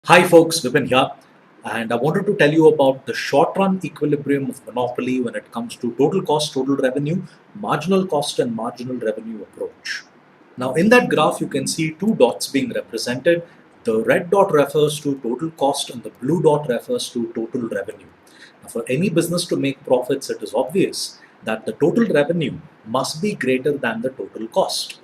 Hi folks, Vipin here, and I wanted to tell you about the short-run equilibrium of monopoly when it comes to total cost, total revenue, marginal cost and marginal revenue approach. Now in that graph you can see two dots being represented. The red dot refers to total cost and the blue dot refers to total revenue. Now for any business to make profits, it is obvious that the total revenue must be greater than the total cost.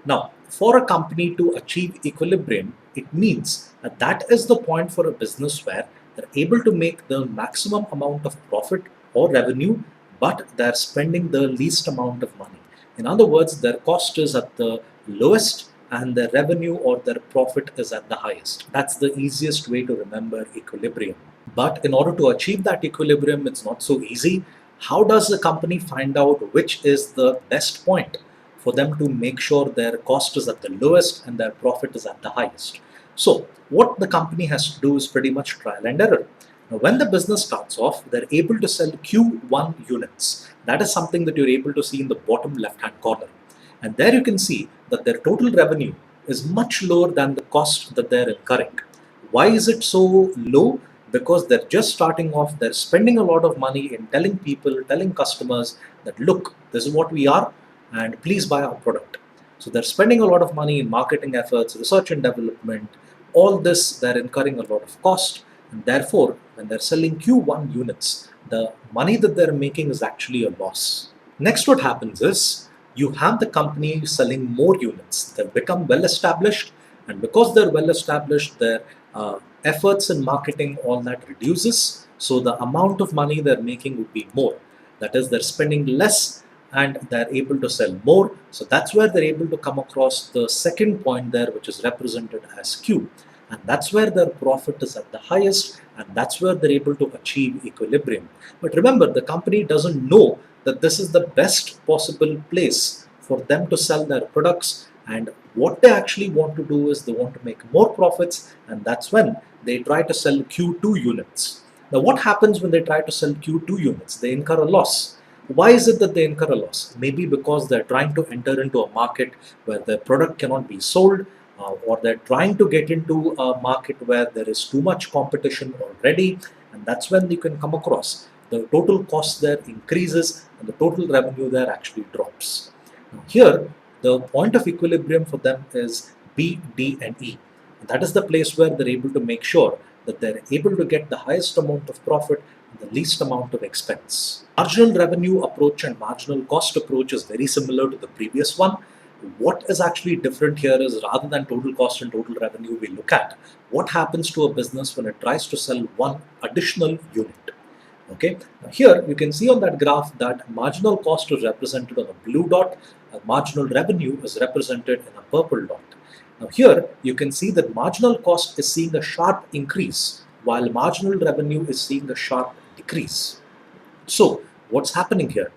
Now, for a company to achieve equilibrium, it means that that is the point for a business where they're able to make the maximum amount of profit or revenue, but they're spending the least amount of money. In other words, their cost is at the lowest and their revenue or their profit is at the highest. That's the easiest way to remember equilibrium. But in order to achieve that equilibrium, it's not so easy. How does a company find out which is the best point for them to make sure their cost is at the lowest and their profit is at the highest? So, what the company has to do is pretty much trial and error. Now, when the business starts off, they're able to sell Q1 units. That is something that you're able to see in the bottom left hand corner. And there you can see that their total revenue is much lower than the cost that they're incurring. Why is it so low? Because they're just starting off, they're spending a lot of money in telling people, telling customers that look, this is what we are, and please buy our product. So they're spending a lot of money in marketing efforts, research and development. All this, they're incurring a lot of cost, and therefore, when they're selling Q1 units, the money that they're making is actually a loss. Next, what happens is you have the company selling more units. They've become well established, and because they're well established, their efforts in marketing, all that reduces. So the amount of money they're making would be more. That is, they're spending less and they're able to sell more. So that's where they're able to come across the second point there, which is represented as Q. And that's where their profit is at the highest, and that's where they're able to achieve equilibrium. But remember, the company doesn't know that this is the best possible place for them to sell their products, and what they actually want to do is they want to make more profits, and that's when they try to sell Q2 units. Now, what happens when they try to sell Q2 units? They incur a loss. Why is it that they incur a loss? Maybe because they're trying to enter into a market where their product cannot be sold, or they're trying to get into a market where there is too much competition already, and that's when you can come across the total cost there increases and the total revenue there actually drops. Now, here, the point of equilibrium for them is B, D, and E. And that is the place where they're able to make sure that they're able to get the highest amount of profit and the least amount of expense. Marginal revenue approach and marginal cost approach is very similar to the previous one. What is actually different here is rather than total cost and total revenue, we look at what happens to a business when it tries to sell one additional unit. Okay, now here you can see on that graph that marginal cost is represented on a blue dot, marginal revenue is represented in a purple dot. Now here you can see that marginal cost is seeing a sharp increase while marginal revenue is seeing a sharp decrease. So what's happening here?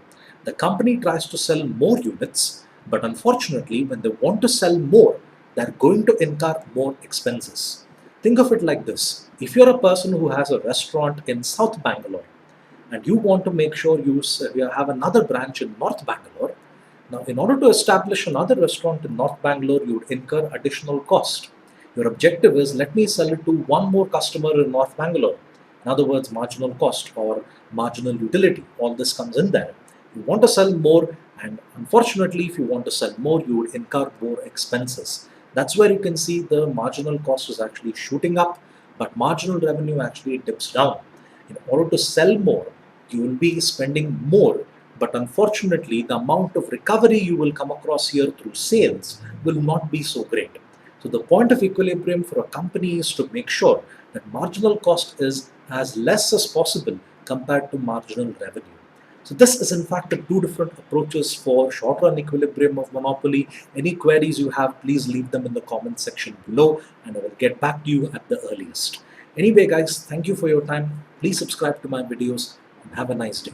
The company tries to sell more units, but unfortunately when they want to sell more, they're going to incur more expenses. Think of it like this. If you're a person who has a restaurant in South Bangalore and you want to make sure you have another branch in North Bangalore, now in order to establish another restaurant in North Bangalore, you would incur additional cost. Your objective is, let me sell it to one more customer in North Bangalore. In other words, marginal cost or marginal utility, all this comes in there. You want to sell more, and unfortunately, if you want to sell more, you would incur more expenses. That's where you can see the marginal cost is actually shooting up, but marginal revenue actually dips down. In order to sell more, you will be spending more, but unfortunately, the amount of recovery you will come across here through sales will not be so great. So the point of equilibrium for a company is to make sure that marginal cost is as less as possible compared to marginal revenue. So this is in fact the two different approaches for short-run equilibrium of monopoly. Any queries you have, please leave them in the comment section below and I will get back to you at the earliest. Anyway guys, thank you for your time. Please subscribe to my videos and have a nice day.